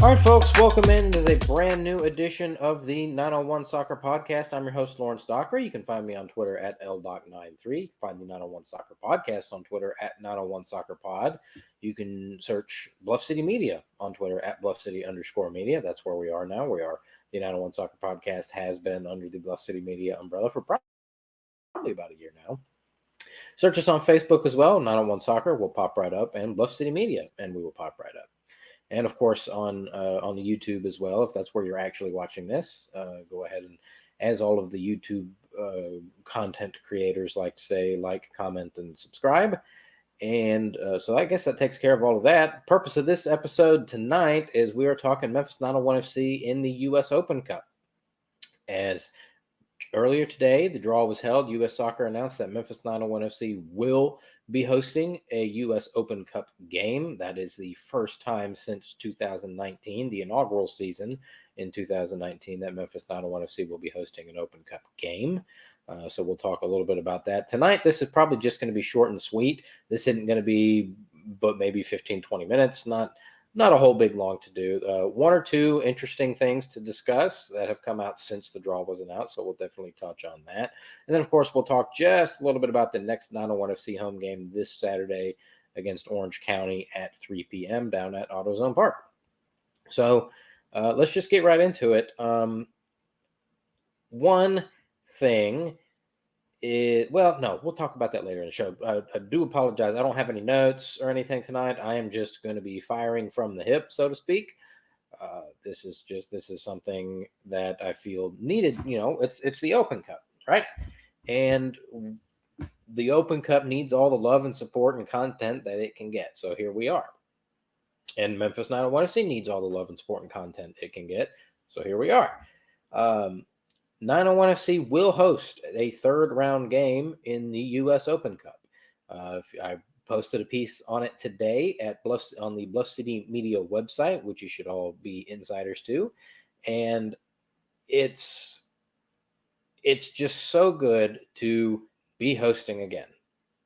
All right, folks, welcome in to a brand new edition of the 901 Soccer Podcast. I'm your host, Lawrence Dockery. You can find me on Twitter at LDoc93. Find the 901 Soccer Podcast on Twitter at 901 Soccer Pod. You can search Bluff City Media on Twitter at Bluff City _media. That's where we are now. We are the 901 Soccer Podcast has been under the Bluff City Media umbrella for probably about a year now. Search us on Facebook as well, 901 Soccer will pop right up, and Bluff City Media, and we will pop right up. And of course on the YouTube as well, if that's where you're actually watching this, go ahead and, as all of the YouTube content creators like to say, like, comment, and subscribe. And so I guess that takes care of all of that. Purpose of this episode tonight is we are talking Memphis 901 FC in the U.S. Open Cup. As earlier today, the draw was held. U.S. Soccer announced that Memphis 901 FC will be hosting a U.S. Open Cup game. That is the first time since 2019, the inaugural season in 2019, that Memphis 901 FC will be hosting an Open Cup game. So we'll talk a little bit about that. Tonight, this is probably just going to be short and sweet. This isn't going to be but maybe 15, 20 minutes, not a whole big long to do. One or two interesting things to discuss that have come out since the draw was announced, so we'll definitely touch on that. And then, of course, we'll talk just a little bit about the next 901 FC home game this Saturday against Orange County at 3 p.m. down at AutoZone Park. So let's just get right into it. One thing we'll talk about that later in the show. I do apologize. I don't have any notes or anything tonight. I am just going to be firing from the hip, so to speak. This is something that I feel needed. It's the Open Cup, right? And the Open Cup needs all the love and support and content that it can get. So here we are. And Memphis 901 FC needs all the love and support and content it can get. So here we are. 901 FC will host a third round game in the U.S. Open Cup. I posted a piece on it today on the Bluff City Media website, which you should all be insiders to. And it's just so good to be hosting again,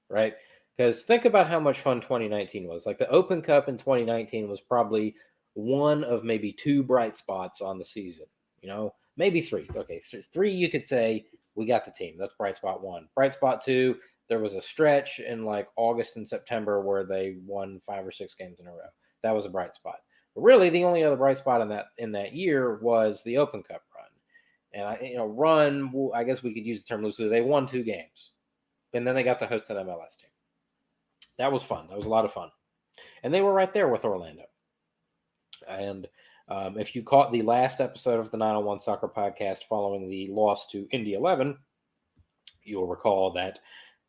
right? Because think about how much fun 2019 was. Like, the Open Cup in 2019 was probably one of maybe two bright spots on the season, maybe three. Okay, so three, you could say we got the team. That's bright spot one. Bright spot two, there was a stretch in like August and September where they won 5 or 6 games in a row. That was a bright spot. But really, the only other bright spot in that year was the Open Cup run. And I guess we could use the term loosely. They won 2 games, and then they got to host an MLS team. That was fun. That was a lot of fun, and they were right there with Orlando. And if you caught the last episode of the 901 Soccer Podcast following the loss to Indy 11, you'll recall that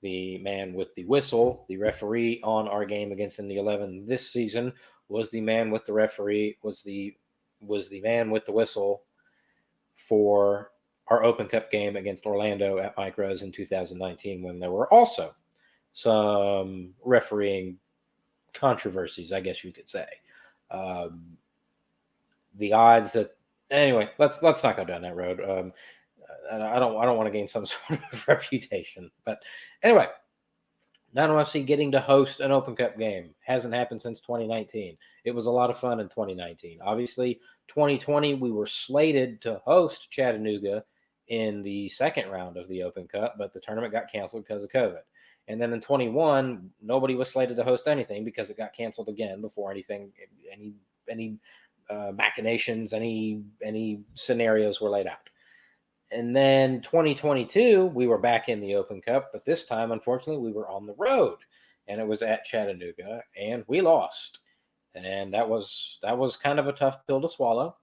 the man with the whistle, the referee on our game against Indy 11 this season, was the man with the man with the whistle for our Open Cup game against Orlando at Mike Rose in 2019, when there were also some refereeing controversies, I guess you could say. The odds that, anyway, let's not go down that road. I don't want to gain some sort of reputation, but anyway, 901 FC getting to host an Open Cup game hasn't happened since 2019. It was a lot of fun in 2019. Obviously, 2020 we were slated to host Chattanooga in the second round of the Open Cup, but the tournament got canceled because of COVID. And then in 21, nobody was slated to host anything because it got canceled again before any machinations, any scenarios were laid out. And then 2022, we were back in the Open Cup, but this time, unfortunately, we were on the road, and it was at Chattanooga, and we lost. And that was kind of a tough pill to swallow,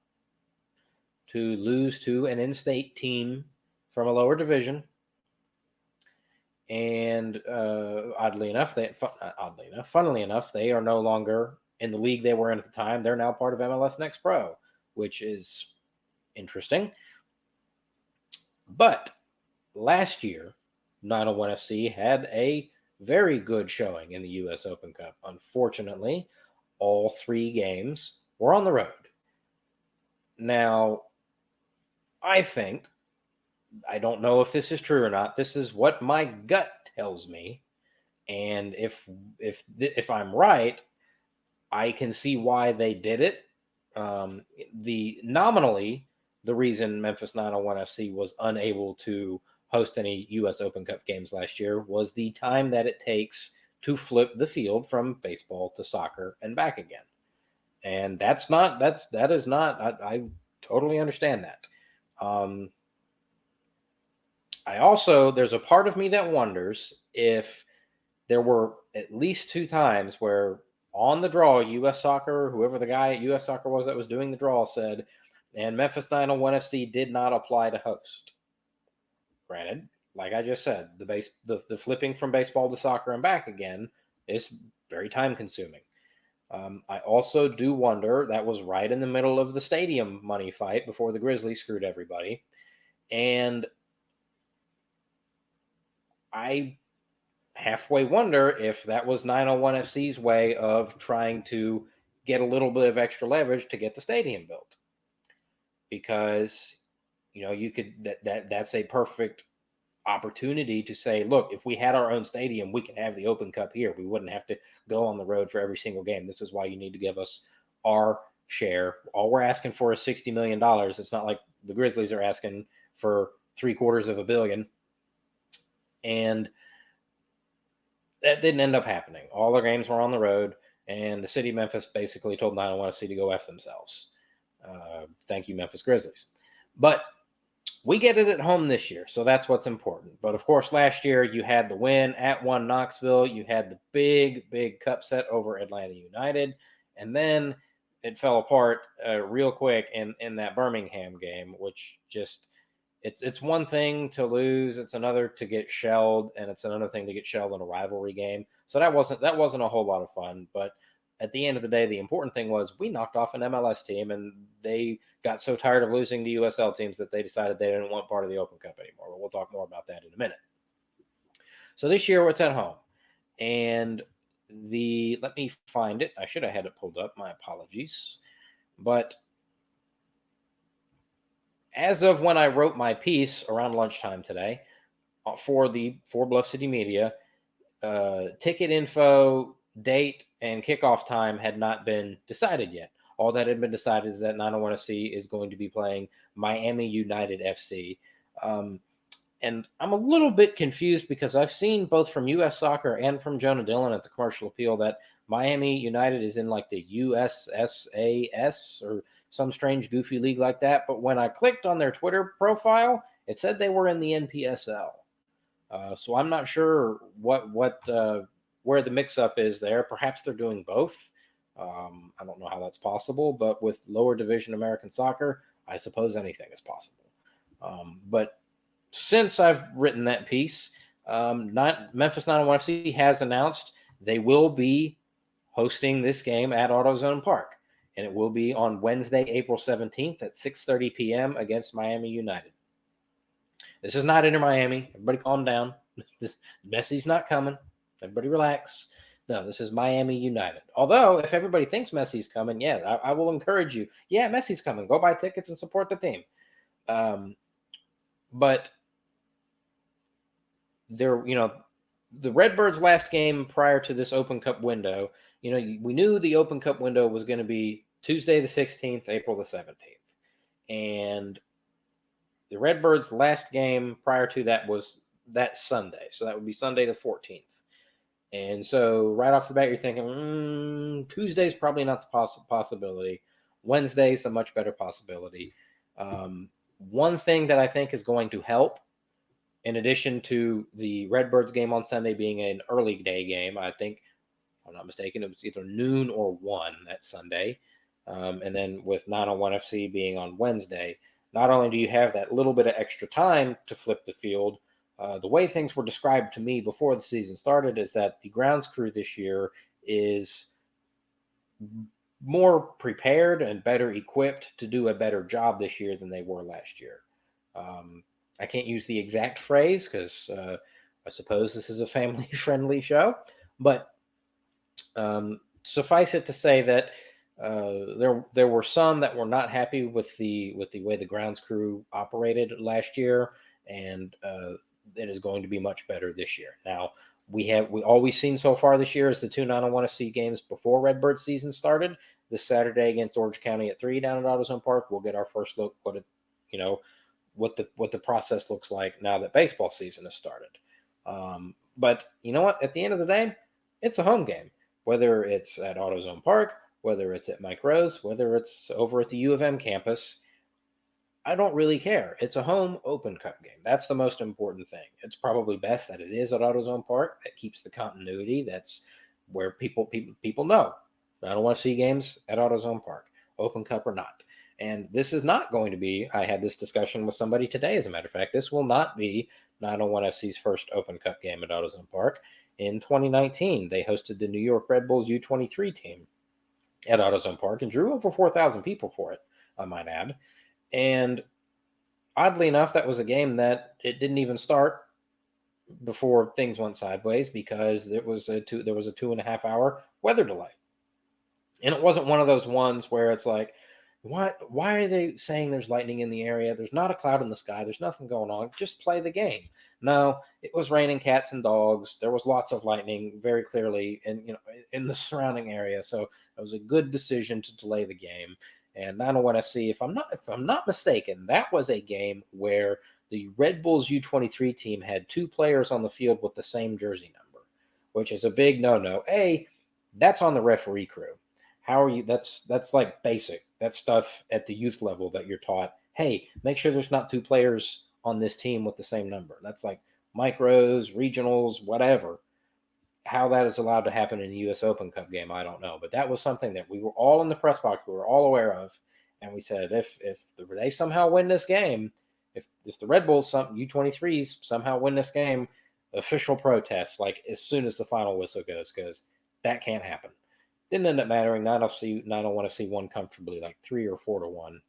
to lose to an in-state team from a lower division. And funnily enough, they are no longer in the league they were in at the time. They're now part of MLS Next Pro, which is interesting. But last year, 901 FC had a very good showing in the U.S. Open Cup. Unfortunately, all 3 games were on the road. Now, I don't know if this is true or not. This is what my gut tells me. And if I'm right, I can see why they did it. Nominally, the reason Memphis 901 FC was unable to host any U.S. Open Cup games last year was the time that it takes to flip the field from baseball to soccer and back again. And that is not. I totally understand that. Um, I also there's a part of me that wonders if there were at least two times where on the draw, U.S. Soccer, whoever the guy at U.S. Soccer was that was doing the draw said, and Memphis 901 FC did not apply to host. Granted, like I just said, the flipping from baseball to soccer and back again is very time consuming. I also do wonder that was right in the middle of the stadium money fight before the Grizzlies screwed everybody. And I halfway wonder if that was 901 FC's way of trying to get a little bit of extra leverage to get the stadium built. Because, you could that's a perfect opportunity to say, look, if we had our own stadium, we could have the Open Cup here. We wouldn't have to go on the road for every single game. This is why you need to give us our share. All we're asking for is $60 million. It's not like the Grizzlies are asking for $750 million. And that didn't end up happening. All their games were on the road, and the city of Memphis basically told 901 FC to go F themselves. Thank you, Memphis Grizzlies. But we get it at home this year, so that's what's important. But of course, last year you had the win at 1 Knoxville. You had the big cup set over Atlanta United, and then it fell apart real quick in that Birmingham game, which just it's one thing to lose, it's another to get shelled, and it's another thing to get shelled in a rivalry game. So that wasn't a whole lot of fun. But at the end of the day, the important thing was we knocked off an MLS team, and they got so tired of losing to USL teams that they decided they didn't want part of the Open Cup anymore. But we'll talk more about that in a minute. So this year, it's at home. And let me find it. I should have had it pulled up. My apologies. But as of when I wrote my piece around lunchtime today for the Four Bluff City Media, ticket info, date, and kickoff time had not been decided yet. All that had been decided is that 901 FC is going to be playing Miami United FC. And I'm a little bit confused because I've seen both from U.S. Soccer and from Jonah Dillon at the Commercial Appeal that Miami United is in like the USSAS or some strange goofy league like that. But when I clicked on their Twitter profile, it said they were in the NPSL. So I'm not sure where the mix-up is there. Perhaps they're doing both. I don't know how that's possible, but with lower division American soccer, I suppose anything is possible. But since I've written that piece, Memphis 901 FC has announced they will be hosting this game at AutoZone Park, and it will be on Wednesday, April 17th at 6:30 p.m. against Miami United. This is not Inter Miami. Everybody calm down. Messi's not coming. Everybody relax. No, this is Miami United. Although, if everybody thinks Messi's coming, yeah, I will encourage you. Yeah, Messi's coming. Go buy tickets and support the team. But the Redbirds' last game prior to this Open Cup window, we knew the Open Cup window was going to be Tuesday the 16th, April the 17th. And the Redbirds' last game prior to that was that Sunday. So that would be Sunday the 14th. And so right off the bat, you're thinking, Tuesday's probably not the possibility. Wednesday's the much better possibility. One thing that I think is going to help, in addition to the Redbirds game on Sunday being an early day game, I think, if I'm not mistaken, it was either noon or 1 that Sunday. And then with 901 FC being on Wednesday, not only do you have that little bit of extra time to flip the field, the way things were described to me before the season started is that the grounds crew this year is more prepared and better equipped to do a better job this year than they were last year. I can't use the exact phrase because I suppose this is a family-friendly show, but suffice it to say that there were some that were not happy with the way the grounds crew operated last year, and it is going to be much better this year. Now, all we've seen so far this year is the two 901 FC games before Redbird season started. this Saturday against Orange County at 3 down at AutoZone Park. We'll get our first look what the process looks like now that baseball season has started. But you know what? At the end of the day, it's a home game. Whether it's at AutoZone Park, whether it's at Mike Rose, whether it's over at the U of M campus, I don't really care. It's a home Open Cup game. That's the most important thing. It's probably best that it is at AutoZone Park. That keeps the continuity. That's where people know. I don't want to see games at AutoZone Park, Open Cup or not. And this is not going to be, I had this discussion with somebody today, as a matter of fact, this will not be 901 FC's first Open Cup game at AutoZone Park. In 2019, they hosted the New York Red Bulls U23 team at AutoZone Park and drew over 4,000 people for it, I might add. And oddly enough, that was a game that it didn't even start before things went sideways because there was a 2.5 hour weather delay. And it wasn't one of those ones where it's like, why are they saying there's lightning in the area? There's not a cloud in the sky. There's nothing going on. Just play the game. No, it was raining cats and dogs. There was lots of lightning very clearly in the surrounding area. So it was a good decision to delay the game. And 901 FC, if I'm not mistaken, that was a game where the Red Bulls U23 team had 2 players on the field with the same jersey number, which is a big no-no. That's on the referee crew. How are you? That's like basic. That's stuff at the youth level that you're taught. Hey, make sure there's not 2 players on this team with the same number. That's like micros, regionals, whatever. How that is allowed to happen in a U.S. Open Cup game, I don't know. But that was something that we were all in the press box, we were all aware of. And we said, if they somehow win this game, if the Red Bulls, U23s somehow win this game, official protest, like as soon as the final whistle goes, because that can't happen. Didn't end up mattering. 901 FC won comfortably, like 3 or 4 to 1.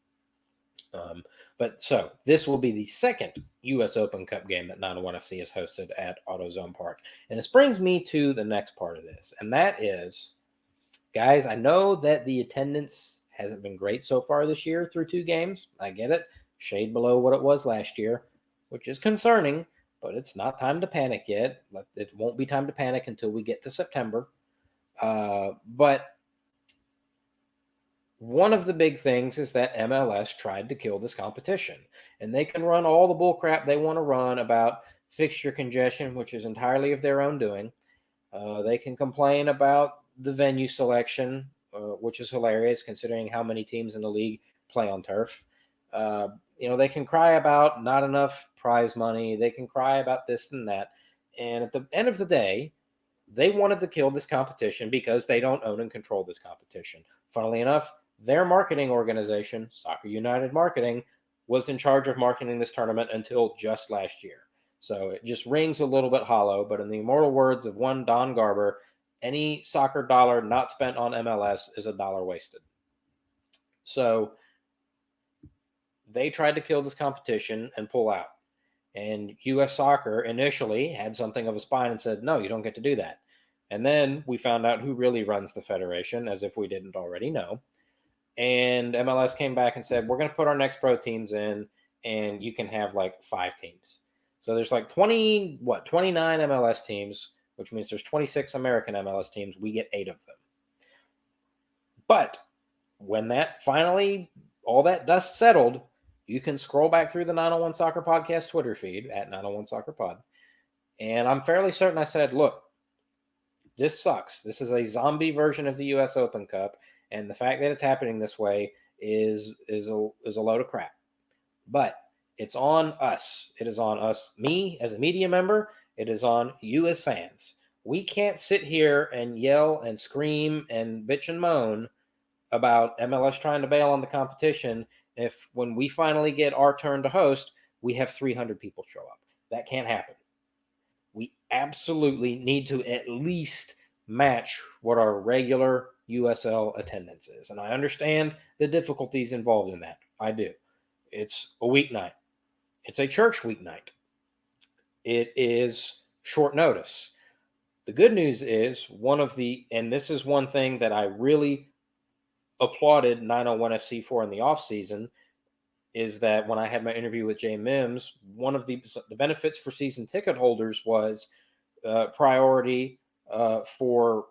But so this will be the second U.S. Open Cup game that 901 FC has hosted at AutoZone Park. And this brings me to the next part of this, and that is, guys, I know that the attendance hasn't been great so far this year through 2 games. I get it. Shade below what it was last year, which is concerning, but it's not time to panic yet. It won't be time to panic until we get to September. But one of the big things is that MLS tried to kill this competition, and they can run all the bullcrap they want to run about fixture congestion, which is entirely of their own doing. They can complain about the venue selection, which is hilarious considering how many teams in the league play on turf. They can cry about not enough prize money. They can cry about this and that. And at the end of the day, they wanted to kill this competition because they don't own and control this competition. Funnily enough, their marketing organization, Soccer United Marketing, was in charge of marketing this tournament until just last year. So it just rings a little bit hollow, but in the immortal words of one Don Garber, any soccer dollar not spent on MLS is a dollar wasted. So they tried to kill this competition and pull out. And U.S. Soccer initially had something of a spine and said, no, you don't get to do that. And then we found out who really runs the federation, as if we didn't already know. And MLS came back and said, we're going to put our next pro teams in, and you can have like 5 teams. So there's like 29 MLS teams, which means there's 26 American MLS teams. We get 8 of them. But when that finally, all that dust settled, you can scroll back through the 901 Soccer Podcast Twitter feed at 901 Soccer Pod. And I'm fairly certain I said, look, this sucks. This is a zombie version of the U.S. Open Cup. And the fact that it's happening this way is a load of crap. But it's on us. It is on us, me as a media member. It is on you as fans. We can't sit here and yell and scream and bitch and moan about MLS trying to bail on the competition if when we finally get our turn to host, we have 300 people show up. That can't happen. We absolutely need to at least match what our regular USL attendance is. And I understand the difficulties involved in that. I do. It's a weeknight. It's a church weeknight. It is short notice. The good news is and this is one thing that I really applauded 901 FC for in the offseason, is that when I had my interview with Jay Mims, one of the benefits for season ticket holders was priority for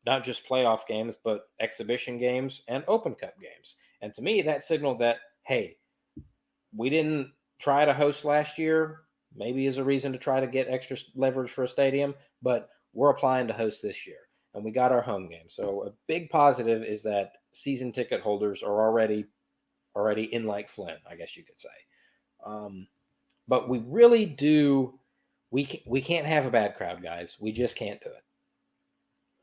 not just playoff games, but exhibition games and Open Cup games. And to me, that signaled that, hey, we didn't try to host last year, maybe as a reason to try to get extra leverage for a stadium, but we're applying to host this year. And we got our home game. So a big positive is that season ticket holders are already in like Flynn, I guess you could say. But we really do. We can't have a bad crowd, guys. We just can't do it.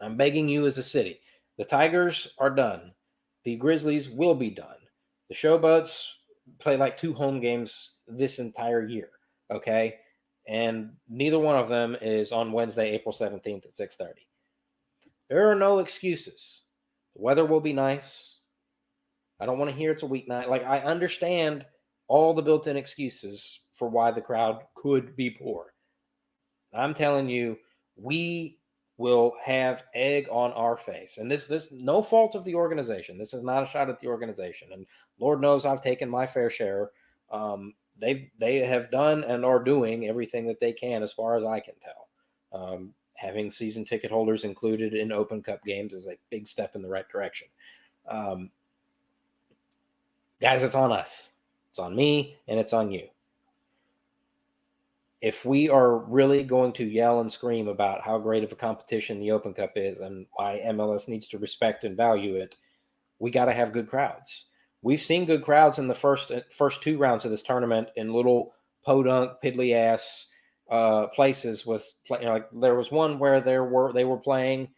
I'm begging you as a city. The Tigers are done. The Grizzlies will be done. The Showboats play like 2 home games this entire year. Okay, and neither one of them is on Wednesday, April 17th at 6:30. There are no excuses. The weather will be nice. I don't want to hear it's a weeknight. Like, I understand all the built-in excuses for why the crowd could be poor. I'm telling you, we will have egg on our face. And this no fault of the organization. This is not a shot at the organization. And Lord knows I've taken my fair share. They have done and are doing everything that they can as far as I can tell. Having season ticket holders included in Open Cup games is a big step in the right direction. Guys, it's on us. It's on me, and it's on you. If we are really going to yell and scream about how great of a competition the Open Cup is and why MLS needs to respect and value it, we got to have good crowds. We've seen good crowds in the first 2 rounds of this tournament in little podunk, piddly ass places. Like there was one where they were playing.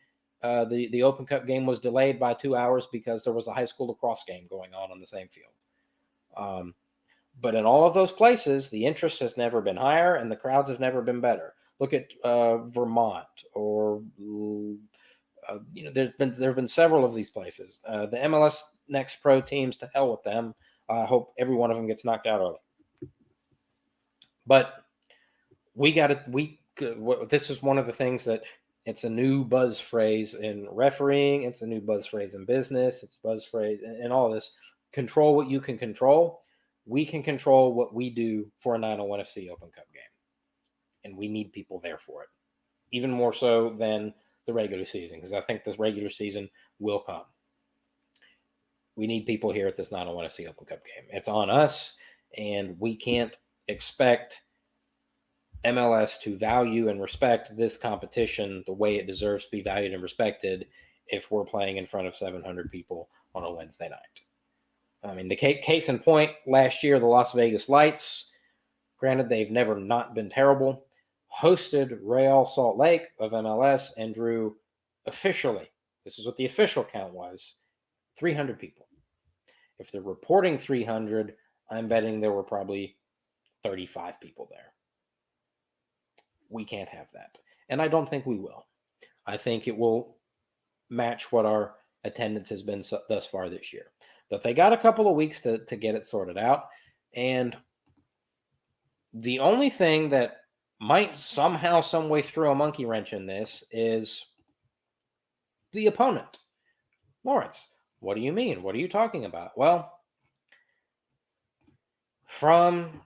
The Open Cup game was delayed by 2 hours because there was a high school lacrosse game going on the same field. But in all of those places, the interest has never been higher and the crowds have never been better. Look at Vermont, or there have been several of these places. The MLS Next Pro teams, to hell with them. I hope every one of them gets knocked out early. But this is one of the things that it's a new buzz phrase in refereeing. It's a new buzz phrase in business. It's a buzz phrase and all this. Control what you can control. We can control what we do for a 901 FC Open Cup game. And we need people there for it. Even more so than the regular season, because I think this regular season will come. We need people here at this 901 FC Open Cup game. It's on us, and we can't expect MLS to value and respect this competition the way it deserves to be valued and respected if we're playing in front of 700 people on a Wednesday night. I mean, the case in point, last year, the Las Vegas Lights, granted, they've never not been terrible, hosted Real Salt Lake of MLS and drew officially, this is what the official count was, 300 people. If they're reporting 300, I'm betting there were probably 35 people there. We can't have that. And I don't think we will. I think it will match what our attendance has been thus far this year. But they got a couple of weeks to get it sorted out. And the only thing that might somehow, some way throw a monkey wrench in this is the opponent. Lawrence, what do you mean? What are you talking about? Well, from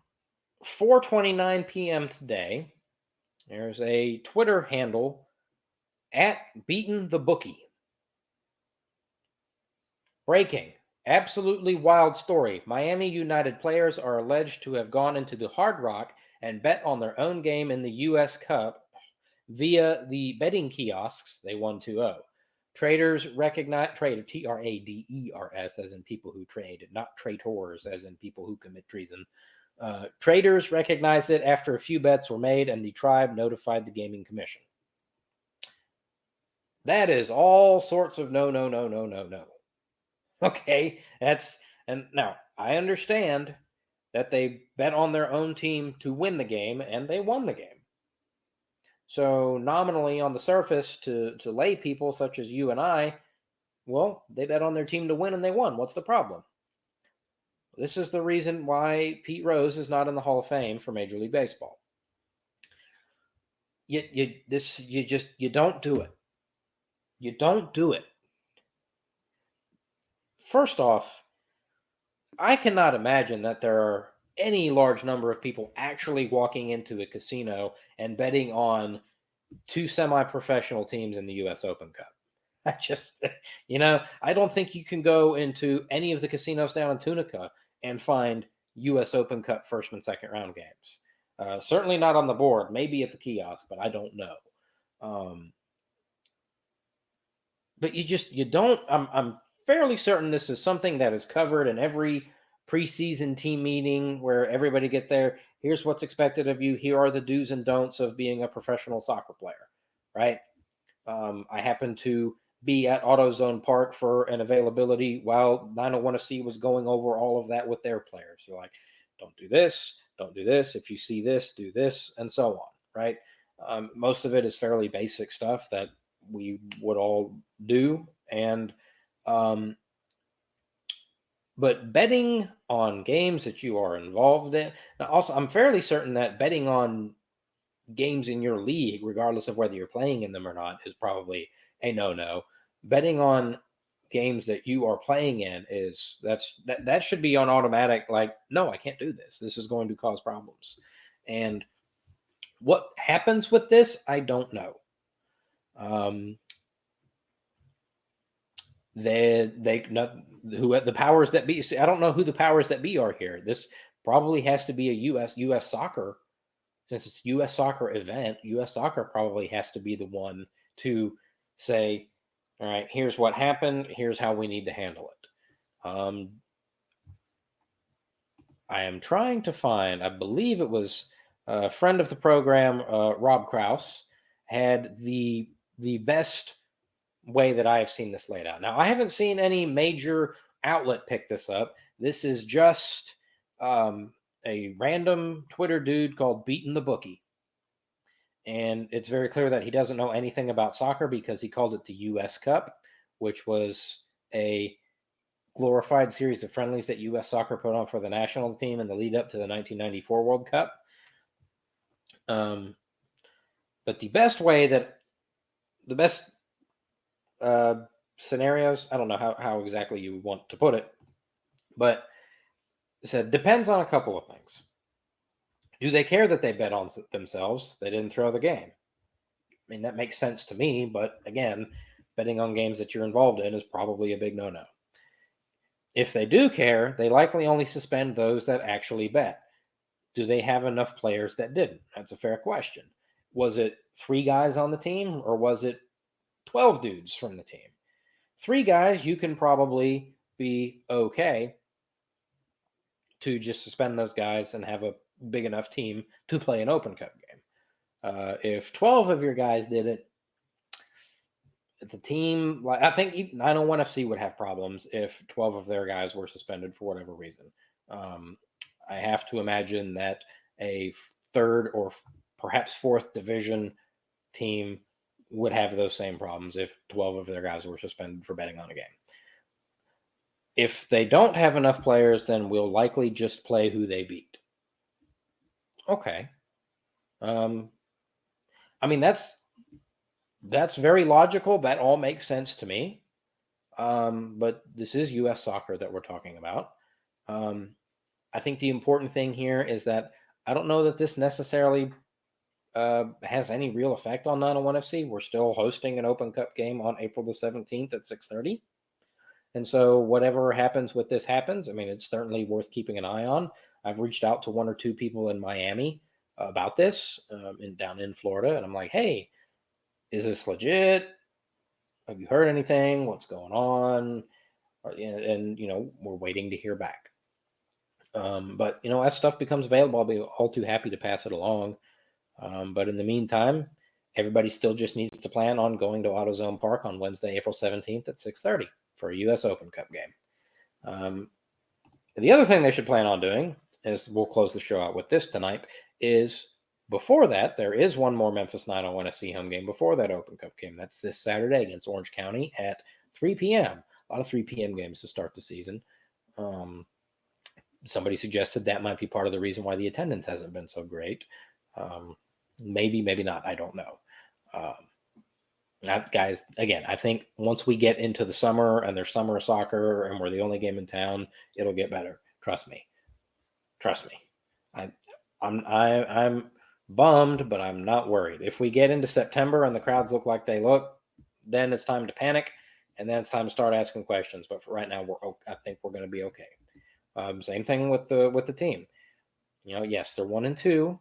4:29 p.m. today, there's a Twitter handle at Beaten the Bookie. Breaking. Absolutely wild story. Miami United players are alleged to have gone into the Hard Rock and bet on their own game in the U.S. Cup via the betting kiosks. They won 2-0. Traders recognize trade Traders, as in people who trade, not traitors, as in people who commit treason. Traders recognized it after a few bets were made, and the tribe notified the gaming commission. That is all sorts of no. Okay, and now I understand that they bet on their own team to win the game, and they won the game. So nominally on the surface, to lay people such as you and I, well, they bet on their team to win and they won. What's the problem? This is the reason why Pete Rose is not in the Hall of Fame for Major League Baseball. You don't do it. You don't do it. First off, I cannot imagine that there are any large number of people actually walking into a casino and betting on 2 semi-professional teams in the U.S. Open Cup. I just, I don't think you can go into any of the casinos down in Tunica and find U.S. Open Cup first and second round games. Certainly not on the board, maybe at the kiosk, but I don't know. But you don't. I'm fairly certain this is something that is covered in every preseason team meeting where everybody gets there. Here's what's expected of you. Here are the do's and don'ts of being a professional soccer player, right? I happened to be at AutoZone Park for an availability while 901FC was going over all of that with their players. So like, don't do this, don't do this. If you see this, do this, and so on, right? Most of it is fairly basic stuff that we would all do. And, but betting on games that you are involved in, now also, I'm fairly certain that betting on games in your league, regardless of whether you're playing in them or not, is probably a no-no. Betting on games that you are playing in that should be on automatic. Like, no, I can't do this. This is going to cause problems. And what happens with this, I don't know. The powers that be. I don't know who the powers that be are here. This probably has to be a U.S. soccer. Since it's U.S. soccer event, U.S. soccer probably has to be the one to say, all right, here's what happened. Here's how we need to handle it. I am trying to find, I believe it was a friend of the program, Rob Kraus, had the best way that I have seen this laid out. Now, I haven't seen any major outlet pick this up. This is just a random Twitter dude called Beatin' the Bookie. And it's very clear that he doesn't know anything about soccer because he called it the U.S. Cup, which was a glorified series of friendlies that U.S. soccer put on for the national team in the lead up to the 1994 World Cup. But the best scenarios, I don't know how exactly you want to put it, but it said depends on a couple of things. Do they care that they bet on themselves? They didn't throw the game. I mean, that makes sense to me, but again, betting on games that you're involved in is probably a big no-no. If they do care, they likely only suspend those that actually bet. Do they have enough players that didn't? That's a fair question. Was it 3 guys on the team or was it 12 dudes from the team? 3 guys, you can probably be okay to just suspend those guys and have a big enough team to play an Open Cup game. If 12 of your guys did it, the team, like I think 901FC would have problems if 12 of their guys were suspended for whatever reason. I have to imagine that a third or perhaps fourth division team would have those same problems if 12 of their guys were suspended for betting on a game. If they don't have enough players, then we'll likely just play who they beat. Okay. I mean, that's very logical. That all makes sense to me. But this is U.S. soccer that we're talking about. I think the important thing here is that I don't know that this necessarily has any real effect on 901FC. We're still hosting an Open Cup game on April the 17th at 6:30. And so whatever happens with this happens. I mean, it's certainly worth keeping an eye on. I've reached out to 1 or 2 people in Miami about this down in Florida. And I'm like, hey, is this legit? Have you heard anything? What's going on? And we're waiting to hear back. But, as stuff becomes available, I'll be all too happy to pass it along. But in the meantime, everybody still just needs to plan on going to AutoZone Park on Wednesday, April 17th at 6:30 for a U.S. Open Cup game. The other thing they should plan on doing, is we'll close the show out with this tonight, is before that, there is one more Memphis 901FC home game before that Open Cup game. That's this Saturday against Orange County at 3 p.m. A lot of 3 p.m. games to start the season. Somebody suggested that might be part of the reason why the attendance hasn't been so great. Maybe not. I don't know. Guys, again, I think once we get into the summer and there's summer soccer and we're the only game in town, it'll get better. Trust me. I'm bummed, but I'm not worried. If we get into September and the crowds look like they look, then it's time to panic, and then it's time to start asking questions. But for right now, I think we're going to be okay. Same thing with the team. Yes, they're 1-2,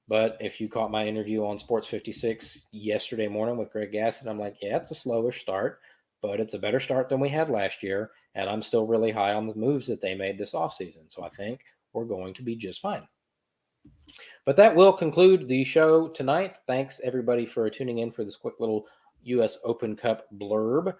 but if you caught my interview on Sports 56 yesterday morning with Greg Gassett, I'm like, yeah, it's a slowish start, but it's a better start than we had last year, and I'm still really high on the moves that they made this offseason. So I think we're going to be just fine. But that will conclude the show tonight. Thanks, everybody, for tuning in for this quick little U.S. Open Cup blurb.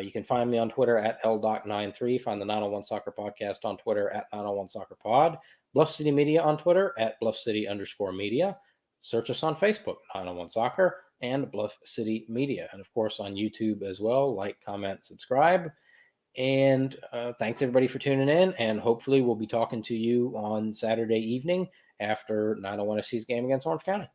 You can find me on Twitter at LDoc93. Find the 901 Soccer Podcast on Twitter at 901 Soccer Pod. Bluff City Media on Twitter at Bluff City_media. Search us on Facebook, 901 Soccer, and Bluff City Media. And, of course, on YouTube as well. Like, comment, subscribe. And thanks, everybody, for tuning in. And hopefully we'll be talking to you on Saturday evening after 901 FC's game against Orange County.